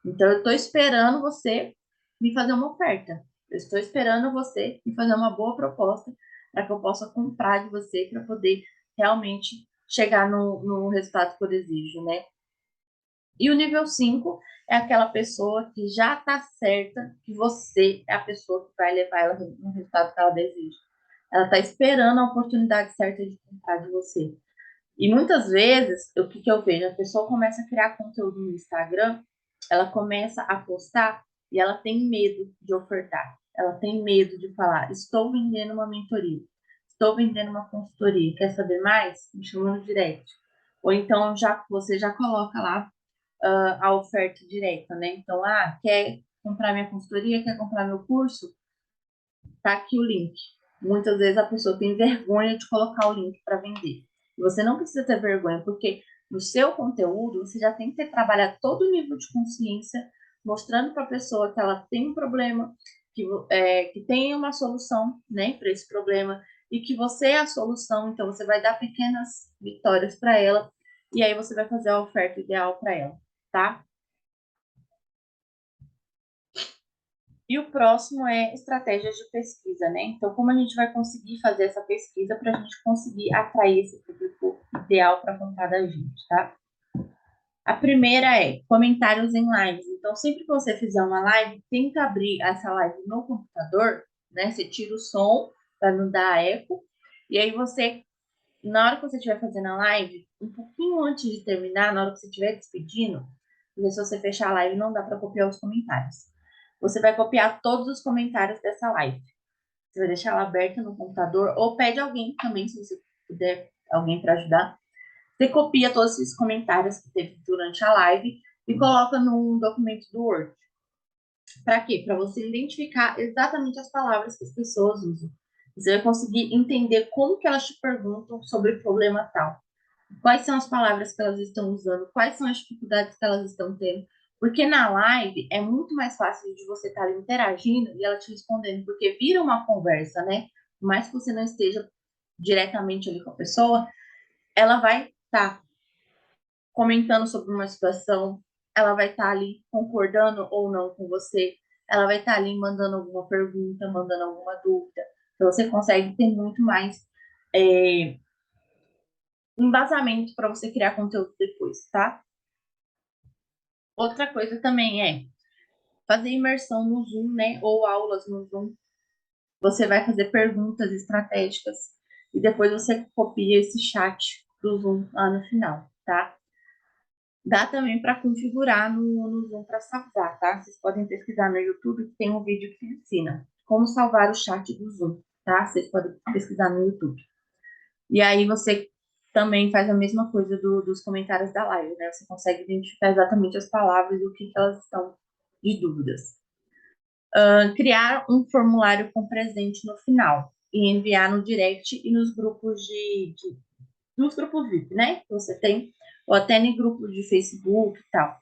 Então, eu estou esperando você me fazer uma oferta. Eu estou esperando você me fazer uma boa proposta para que eu possa comprar de você para poder realmente chegar no resultado que eu desejo, né? E o nível 5 é aquela pessoa que já está certa que você é a pessoa que vai levar ela no resultado que ela deseja. Ela está esperando a oportunidade certa de comprar de você. E muitas vezes, o que eu vejo? A pessoa começa a criar conteúdo no Instagram, ela começa a postar e ela tem medo de ofertar. Ela tem medo de falar, estou vendendo uma mentoria, estou vendendo uma consultoria, quer saber mais? Me chama no direct. Ou então você já coloca lá a oferta direta, né? Então, quer comprar minha consultoria, quer comprar meu curso? Tá aqui o link. Muitas vezes a pessoa tem vergonha de colocar o link para vender. Você não precisa ter vergonha, porque no seu conteúdo você já tem que ter trabalhado todo o nível de consciência, mostrando para a pessoa que ela tem um problema, que tem uma solução, né, para esse problema, e que você é a solução. Então você vai dar pequenas vitórias para ela, e aí você vai fazer a oferta ideal para ela, tá? E o próximo é estratégias de pesquisa, né? Então, como a gente vai conseguir fazer essa pesquisa para a gente conseguir atrair esse público ideal para comprar da gente, tá? A primeira é comentários em lives. Então, sempre que você fizer uma live, tenta abrir essa live no computador, né? Você tira o som para não dar eco. E aí você, na hora que você estiver fazendo a live, um pouquinho antes de terminar, na hora que você estiver despedindo, porque se você fechar a live não dá para copiar os comentários. Você vai copiar todos os comentários dessa live. Você vai deixar ela aberta no computador ou pede alguém também, se você puder, alguém para ajudar. Você copia todos esses comentários que teve durante a live e coloca num documento do Word. Para quê? Para você identificar exatamente as palavras que as pessoas usam. Você vai conseguir entender como que elas te perguntam sobre o problema tal. Quais são as palavras que elas estão usando? Quais são as dificuldades que elas estão tendo? Porque na live é muito mais fácil de você estar interagindo e ela te respondendo, porque vira uma conversa, né? Por mais que você não esteja diretamente ali com a pessoa, ela vai estar comentando sobre uma situação, ela vai estar ali concordando ou não com você, ela vai estar ali mandando alguma pergunta, mandando alguma dúvida. Então você consegue ter muito mais é, embasamento para você criar conteúdo depois, tá? Outra coisa também é fazer imersão no Zoom, né? Ou aulas no Zoom. Você vai fazer perguntas estratégicas e depois você copia esse chat do Zoom lá no final, tá? Dá também para configurar no Zoom para salvar, tá? Vocês podem pesquisar no YouTube que tem um vídeo que ensina como salvar o chat do Zoom, tá? Vocês podem pesquisar no YouTube. E aí você também faz a mesma coisa dos comentários da live, né? Você consegue identificar exatamente as palavras e o que elas estão de dúvidas. Criar um formulário com presente no final e enviar no direct e nos grupos nos grupos VIP, né? Que você tem, ou até em grupos de Facebook e tal.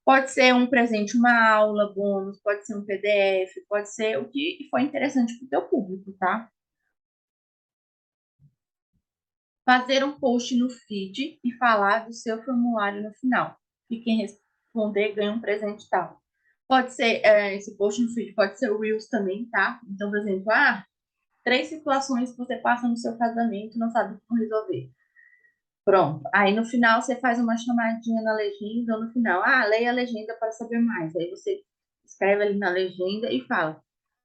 Pode ser um presente, uma aula, bônus, pode ser um PDF, pode ser o que for interessante para o teu público, tá? Fazer um post no feed e falar do seu formulário no final. E quem responder ganha um presente tal. Pode ser, esse post no feed pode ser o Reels também, tá? Então, por exemplo, 3 situações que você passa no seu casamento e não sabe como resolver. Pronto. Aí no final você faz uma chamadinha na legenda, ou no final, leia a legenda para saber mais. Aí você escreve ali na legenda e fala,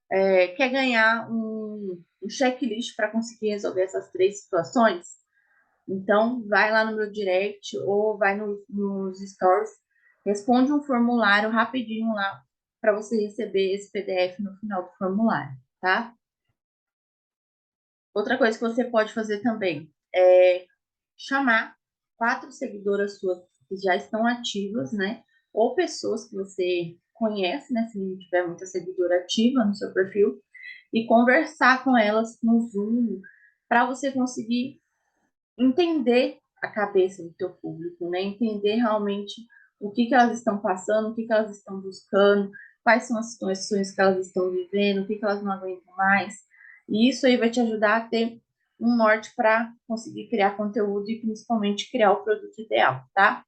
quer ganhar um checklist para conseguir resolver essas 3 situações? Então, vai lá no meu direct ou vai nos stories, responde um formulário rapidinho lá para você receber esse PDF no final do formulário, tá? Outra coisa que você pode fazer também é chamar 4 seguidoras suas que já estão ativas, né? Ou pessoas que você conhece, né? Se não tiver muita seguidora ativa no seu perfil, e conversar com elas no Zoom para você conseguir entender a cabeça do teu público, né? Entender realmente o que elas estão passando, o que elas estão buscando, quais são as situações que elas estão vivendo, o que elas não aguentam mais. E isso aí vai te ajudar a ter um norte para conseguir criar conteúdo e principalmente criar o produto ideal, tá?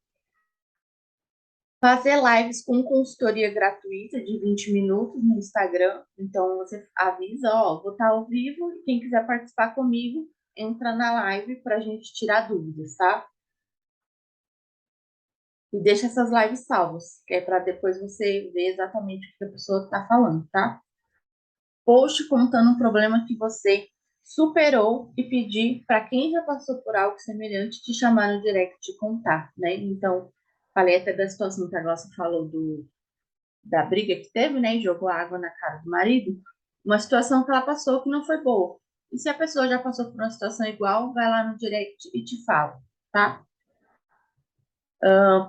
Fazer lives com consultoria gratuita de 20 minutos no Instagram. Então você avisa, vou estar ao vivo e quem quiser participar comigo, entra na live para a gente tirar dúvidas, tá? E deixa essas lives salvas, que é para depois você ver exatamente o que a pessoa está falando, tá? Post contando um problema que você superou e pedir para quem já passou por algo semelhante te chamar no direct e contar, né? Então, falei até da situação que a Glaucia falou da briga que teve, né? E jogou água na cara do marido. Uma situação que ela passou que não foi boa. E se a pessoa já passou por uma situação igual, vai lá no direct e te fala, tá?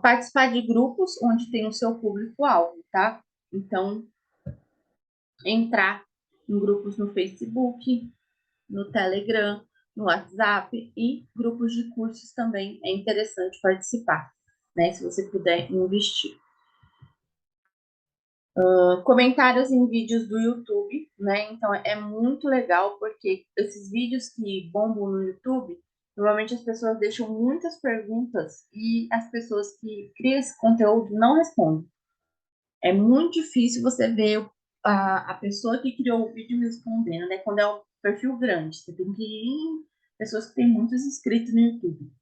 Participar de grupos onde tem o seu público-alvo, tá? Então, entrar em grupos no Facebook, no Telegram, no WhatsApp e grupos de cursos também é interessante participar, né? Se você puder investir. Comentários em vídeos do YouTube, né? Então é muito legal porque esses vídeos que bombam no YouTube, normalmente as pessoas deixam muitas perguntas e as pessoas que criam esse conteúdo não respondem. É muito difícil você ver a pessoa que criou o vídeo respondendo, né? Quando é um perfil grande, você tem que ir em pessoas que têm muitos inscritos no YouTube.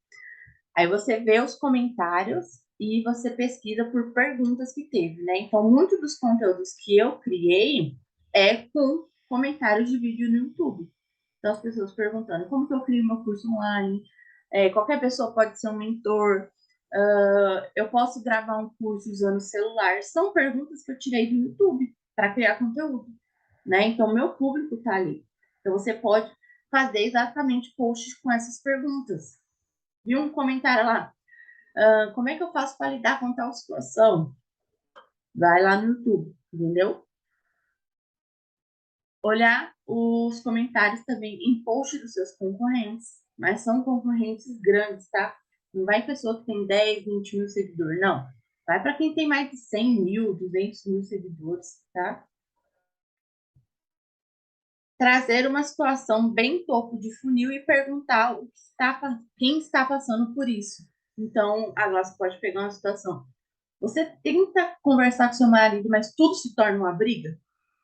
Aí você vê os comentários e você pesquisa por perguntas que teve, né? Então, muitos dos conteúdos que eu criei é com comentários de vídeo no YouTube. Então, as pessoas perguntando como que eu crio meu curso online, qualquer pessoa pode ser um mentor, eu posso gravar um curso usando celular. São perguntas que eu tirei do YouTube para criar conteúdo, né? Então, meu público está ali. Então, você pode fazer exatamente posts com essas perguntas. Vi um comentário lá, como é que eu faço para lidar com tal situação? Vai lá no YouTube, entendeu? Olhar os comentários também em post dos seus concorrentes, mas são concorrentes grandes, tá? Não vai pessoa que tem 10, 20 mil seguidores, não. Vai para quem tem mais de 100 mil, 200 mil seguidores, tá? Trazer uma situação bem topo de funil e perguntar quem está passando por isso. Então, agora você pode pegar uma situação. Você tenta conversar com seu marido, mas tudo se torna uma briga?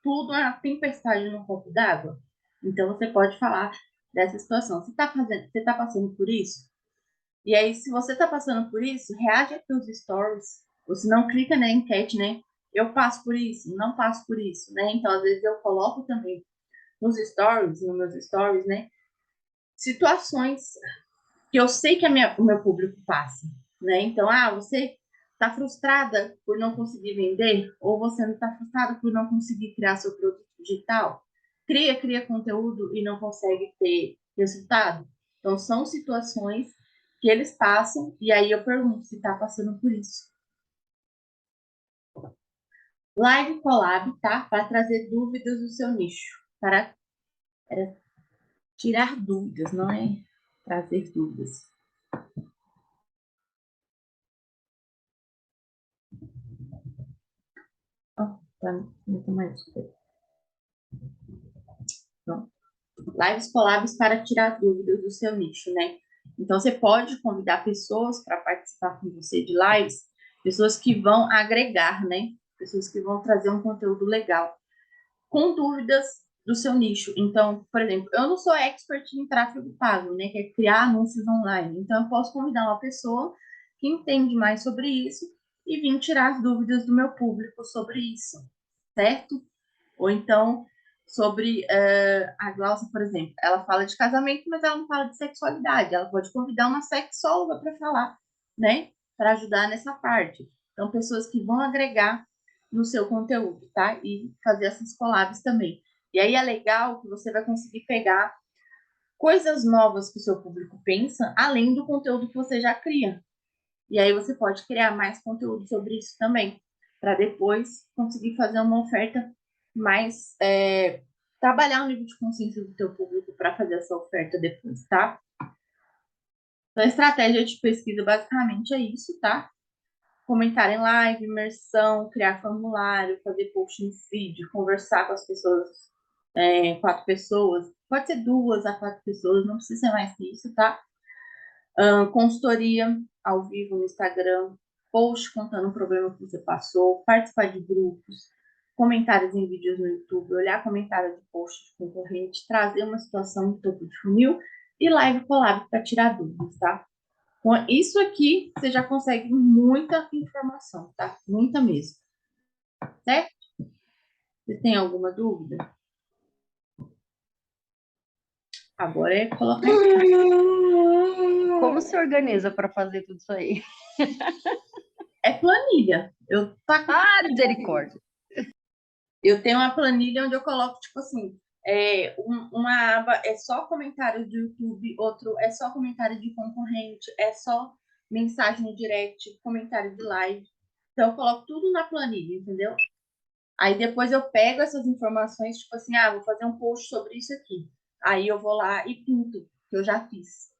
Tudo é uma tempestade no copo d'água? Então você pode falar dessa situação. Você tá passando por isso? E aí, se você tá passando por isso, reage aqui nos stories. Ou se não, clica na enquete, né? Eu passo por isso, não passo por isso, né? Então, às vezes, eu coloco também nos stories, nos meus stories, né? Situações que eu sei que o meu público passa, né? Então, você está frustrada por não conseguir vender, ou você não está frustrada por não conseguir criar seu produto digital, cria conteúdo e não consegue ter resultado. Então, são situações que eles passam, e aí eu pergunto se está passando por isso. Live Collab, tá? Para trazer dúvidas do seu nicho, para tirar dúvidas, não é trazer dúvidas. Tá muito mais. Pronto. Lives collabs para tirar dúvidas do seu nicho, né? Então, você pode convidar pessoas para participar com você de lives, pessoas que vão agregar, né? Pessoas que vão trazer um conteúdo legal, com dúvidas do seu nicho. Então, por exemplo, eu não sou expert em tráfego pago, né? Que é criar anúncios online. Então, eu posso convidar uma pessoa que entende mais sobre isso e vir tirar as dúvidas do meu público sobre isso, certo? Ou então, sobre a Glaucia, por exemplo, ela fala de casamento, mas ela não fala de sexualidade. Ela pode convidar uma sexóloga para falar, né? Para ajudar nessa parte. Então, pessoas que vão agregar no seu conteúdo, tá? E fazer essas collabs também. E aí é legal que você vai conseguir pegar coisas novas que o seu público pensa, além do conteúdo que você já cria. E aí você pode criar mais conteúdo sobre isso também, para depois conseguir fazer uma oferta mais trabalhar o nível de consciência do teu público para fazer essa oferta depois, tá? Então, a estratégia de pesquisa basicamente é isso, tá? Comentar em live, imersão, criar formulário, fazer post no feed, conversar com as pessoas, 4 pessoas, pode ser 2 a 4 pessoas, não precisa ser mais que isso, tá? Consultoria ao vivo no Instagram, post contando o problema que você passou, participar de grupos, comentários em vídeos no YouTube, olhar comentários de post de concorrente, trazer uma situação de topo de funil e live collab para tirar dúvidas, tá? Com isso aqui, você já consegue muita informação, tá? Muita mesmo. Certo? Você tem alguma dúvida? Agora é colocar em Como se organiza para fazer tudo isso aí? É planilha. Misericórdia. Eu tenho uma planilha onde eu coloco, tipo assim, uma aba é só comentário do YouTube, outro é só comentário de concorrente, é só mensagem no direct, comentário de live. Então, eu coloco tudo na planilha, entendeu? Aí depois eu pego essas informações, tipo assim, vou fazer um post sobre isso aqui. Aí eu vou lá e pinto, que eu já fiz.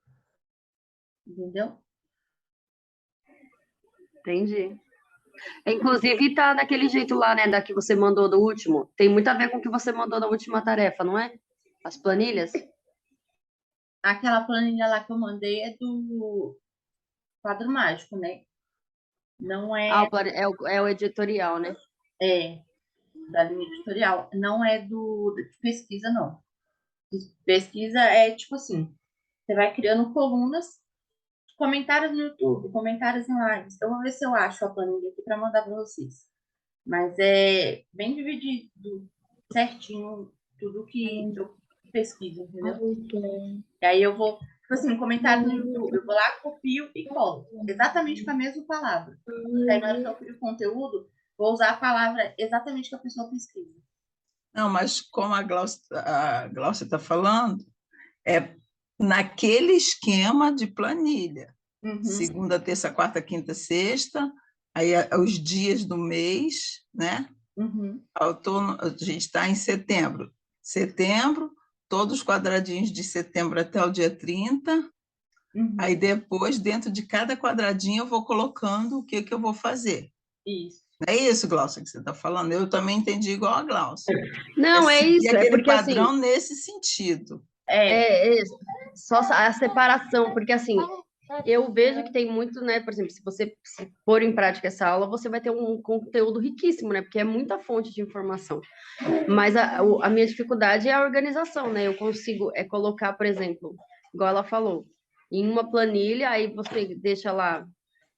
Entendeu? Entendi. Inclusive, tá daquele jeito lá, né, da que você mandou do último. Tem muito a ver com o que você mandou na última tarefa, não é? As planilhas? Aquela planilha lá que eu mandei é do quadro mágico, né? Não é, É o editorial, né? da linha editorial. Não é de pesquisa, não. De pesquisa é tipo assim, você vai criando colunas, comentários no YouTube, comentários em lives. Eu vou ver se eu acho a planilha aqui para mandar para vocês. Mas é bem dividido certinho tudo que eu pesquiso, entendeu? E aí eu vou, tipo assim, comentário no YouTube, eu vou lá, copio e colo. Exatamente com a mesma palavra. Aí na hora que eu crio conteúdo, vou usar a palavra exatamente que a pessoa pesquisa. Não, mas como a Glaucia está falando, é naquele esquema de planilha. Uhum. Segunda, terça, quarta, quinta, sexta, aí os dias do mês, né? Uhum. A gente está em setembro. Setembro, todos os quadradinhos de setembro até o dia 30. Uhum. Aí depois, dentro de cada quadradinho, eu vou colocando o que eu vou fazer. Isso. Não é isso, Glaucia, que você está falando? Eu também entendi igual a Glaucia. Não, é isso. É aquele porque, padrão assim, nesse sentido. só a separação, porque assim, eu vejo que tem muito, né? Por exemplo, se você pôr em prática essa aula, você vai ter um conteúdo riquíssimo, né? Porque é muita fonte de informação. Mas a minha dificuldade é a organização, né? Eu consigo colocar, por exemplo, igual ela falou, em uma planilha, aí você deixa lá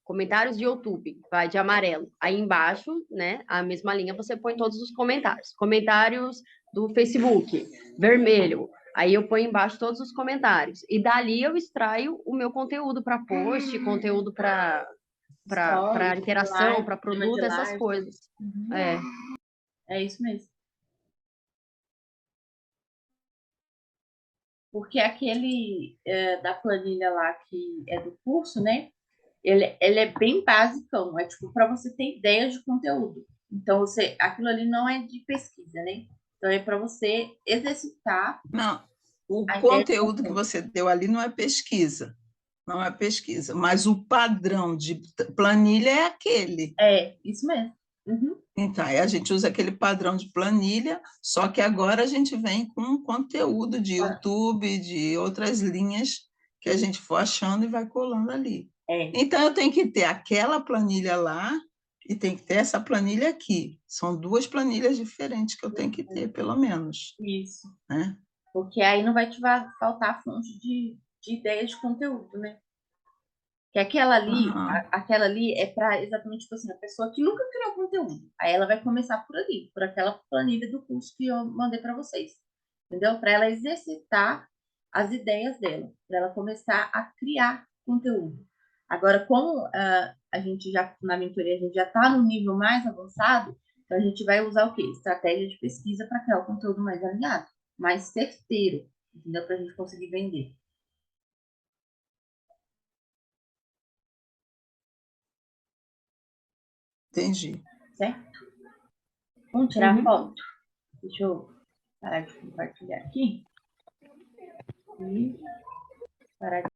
comentários de YouTube, vai de amarelo. Aí embaixo, né, a mesma linha, você põe todos os comentários. Comentários do Facebook, vermelho. Aí eu ponho embaixo todos os comentários. E dali eu extraio o meu conteúdo para post, conteúdo para interação, para produto, essas coisas. Uhum. É isso mesmo. Porque aquele da planilha lá que é do curso, né? Ele é bem basicão, é tipo para você ter ideia de conteúdo. Então, aquilo ali não é de pesquisa, né? Então, é para você exercitar. Não, o conteúdo que você deu ali não é pesquisa. Não é pesquisa, mas o padrão de planilha é aquele. É, isso mesmo. Uhum. Então, aí a gente usa aquele padrão de planilha, só que agora a gente vem com conteúdo de YouTube, de outras linhas que a gente for achando e vai colando ali. É, Então, eu tenho que ter aquela planilha lá e tem que ter essa planilha aqui. São duas planilhas diferentes que eu tenho que ter, pelo menos, isso. né? Porque aí não vai te faltar fonte de ideias de conteúdo, né? Que Aham. aquela ali é para exatamente tipo assim, a pessoa que nunca criou conteúdo. Aí ela vai começar por ali, por aquela planilha do curso que eu mandei para vocês. Entendeu? Para ela exercitar as ideias dela, para ela começar a criar conteúdo. Agora, como a gente já, na mentoria, a gente já está no nível mais avançado, então a gente vai usar o quê? Estratégia de pesquisa para criar o conteúdo mais alinhado, mais certeiro, entendeu? Para a gente conseguir vender, Entendi. certo? Vamos tirar Uhum. foto? Deixa eu parar de compartilhar aqui e parar de